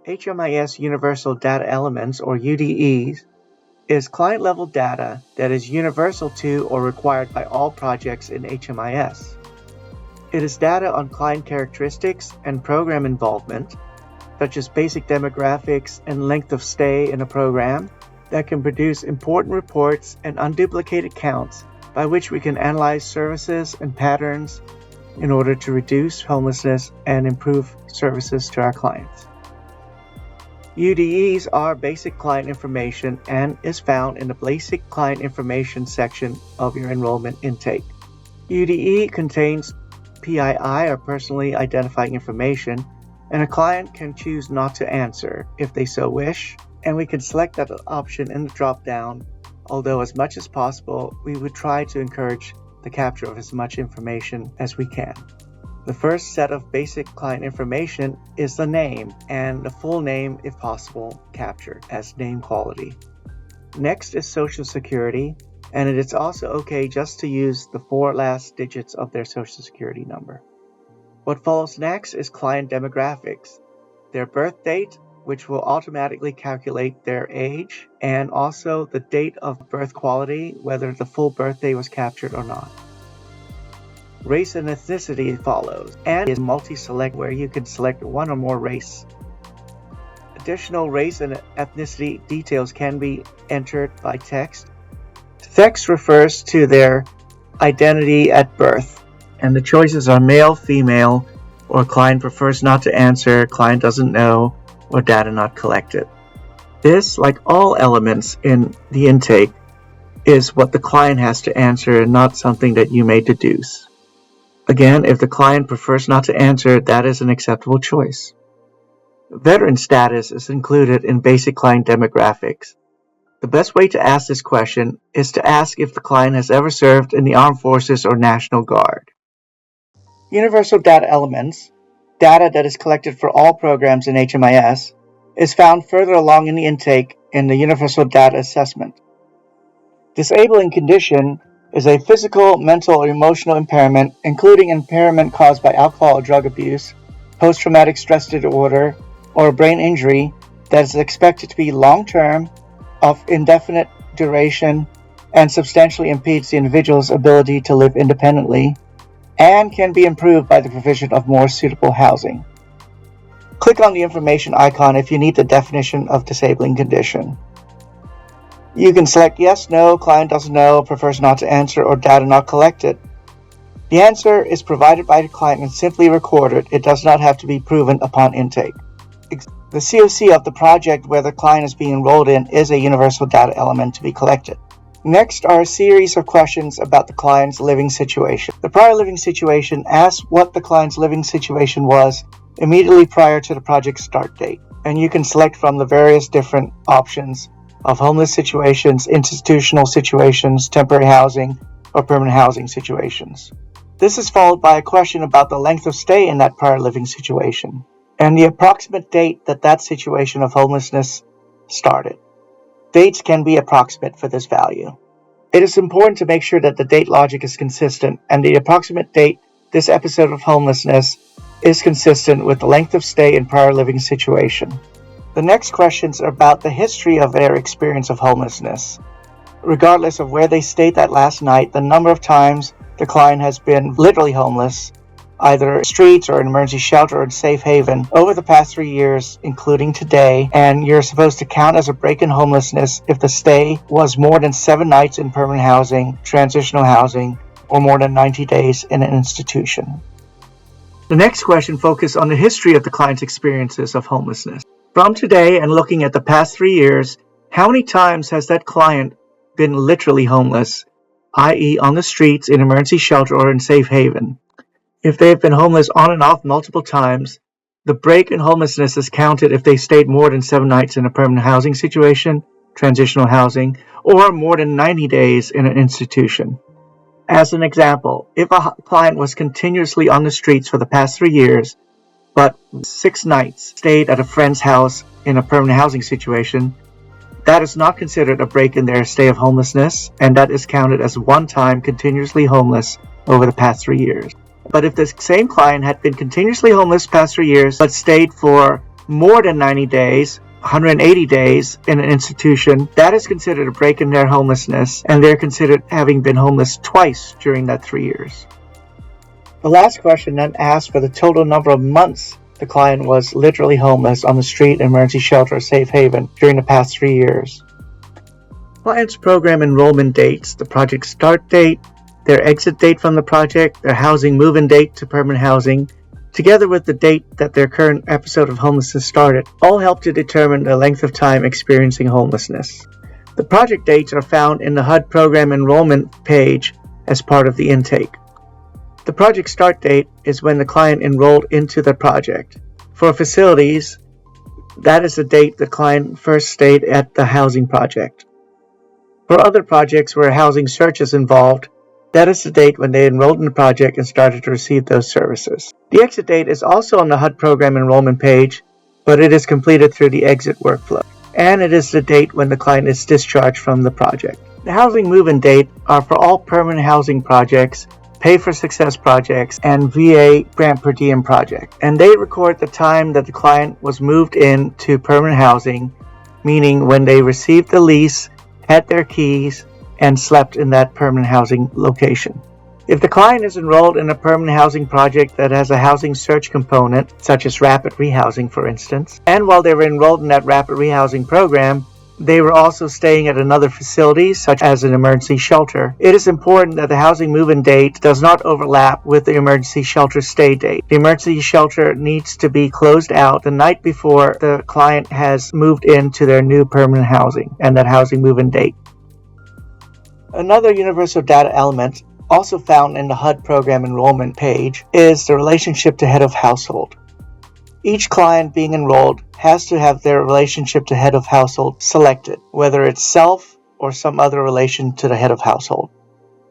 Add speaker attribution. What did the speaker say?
Speaker 1: HMIS Universal Data Elements, or UDEs, is client-level data that is universal to or required by all projects in HMIS. It is data on client characteristics and program involvement, such as basic demographics and length of stay in a program, that can produce important reports and unduplicated counts by which we can analyze services and patterns in order to reduce homelessness and improve services to our clients. UDEs are basic client information and is found in the basic client information section of your enrollment intake. UDE contains PII, or personally identifying information, and a client can choose not to answer if they so wish, and we can select that option in the drop-down, although as much as possible we would try to encourage the capture of as much information as we can. The first set of basic client information is the name, and the full name, if possible, captured as name quality. Next is Social Security, and it is also okay just to use the 4 last digits of their Social Security number. What follows next is client demographics, their birth date, which will automatically calculate their age, and also the date of birth quality, whether the full birthday was captured or not. Race and ethnicity follows, and is multi-select, where you can select one or more race. Additional race and ethnicity details can be entered by text. Text refers to their identity at birth, and the choices are male, female, or client prefers not to answer, client doesn't know, or data not collected. This, like all elements in the intake, is what the client has to answer and not something that you may deduce. Again, if the client prefers not to answer, that is an acceptable choice. Veteran status is included in basic client demographics. The best way to ask this question is to ask if the client has ever served in the Armed Forces or National Guard. Universal Data Elements, data that is collected for all programs in HMIS, is found further along in the intake in the Universal Data Assessment. Disabling condition is a physical, mental, or emotional impairment, including impairment caused by alcohol or drug abuse, post-traumatic stress disorder, or a brain injury that is expected to be long-term, of indefinite duration, and substantially impedes the individual's ability to live independently, and can be improved by the provision of more suitable housing. Click on the information icon if you need the definition of disabling condition. You can select yes, no, client doesn't know, prefers not to answer, or data not collected. The answer is provided by the client and simply recorded. It does not have to be proven upon intake. The COC of the project where the client is being enrolled in is a universal data element to be collected. Next are a series of questions about the client's living situation. The prior living situation asks what the client's living situation was immediately prior to the project start date, and you can select from the various different options of homeless situations, institutional situations, temporary housing, or permanent housing situations. This is followed by a question about the length of stay in that prior living situation, and the approximate date that that situation of homelessness started. Dates can be approximate for this value. It is important to make sure that the date logic is consistent, and the approximate date this episode of homelessness is consistent with the length of stay in prior living situation. The next questions are about the history of their experience of homelessness. Regardless of where they stayed that last night, the number of times the client has been literally homeless, either streets or an emergency shelter or in safe haven, over the past 3 years, including today, and you're supposed to count as a break in homelessness if the stay was more than 7 nights in permanent housing, transitional housing, or more than 90 days in an institution. The next question focuses on the history of the client's experiences of homelessness. From today and looking at the past 3 years, how many times has that client been literally homeless, i.e. on the streets, in emergency shelter, or in safe haven? If they have been homeless on and off multiple times, the break in homelessness is counted if they stayed more than 7 nights in a permanent housing situation, transitional housing, or more than 90 days in an institution. As an example, if a client was continuously on the streets for the past 3 years, but 6 nights stayed at a friend's house in a permanent housing situation, that is not considered a break in their stay of homelessness, and that is counted as one time continuously homeless over the past 3 years. But if the same client had been continuously homeless past 3 years, but stayed for more than 90 days, 180 days in an institution, that is considered a break in their homelessness, and they're considered having been homeless twice during that 3 years. The last question then asks for the total number of months the client was literally homeless on the street, emergency shelter, or safe haven during the past 3 years. Clients' program enrollment dates, the project start date, their exit date from the project, their housing move-in date to permanent housing, together with the date that their current episode of homelessness started, all help to determine the length of time experiencing homelessness. The project dates are found in the HUD program enrollment page as part of the intake. The project start date is when the client enrolled into the project. For facilities, that is the date the client first stayed at the housing project. For other projects where housing search is involved, that is the date when they enrolled in the project and started to receive those services. The exit date is also on the HUD program enrollment page, but it is completed through the exit workflow. And it is the date when the client is discharged from the project. The housing move-in date are for all permanent housing projects, Pay for Success projects, and VA grant per diem project. And they record the time that the client was moved in to permanent housing, meaning when they received the lease, had their keys, and slept in that permanent housing location. If the client is enrolled in a permanent housing project that has a housing search component, such as rapid rehousing for instance, and while they were enrolled in that rapid rehousing program, they were also staying at another facility, such as an emergency shelter, it is important that the housing move-in date does not overlap with the emergency shelter stay date. The emergency shelter needs to be closed out the night before the client has moved into their new permanent housing and that housing move-in date. Another universal data element, also found in the HUD program enrollment page, is the relationship to head of household. Each client being enrolled has to have their relationship to head of household selected, whether it's self or some other relation to the head of household.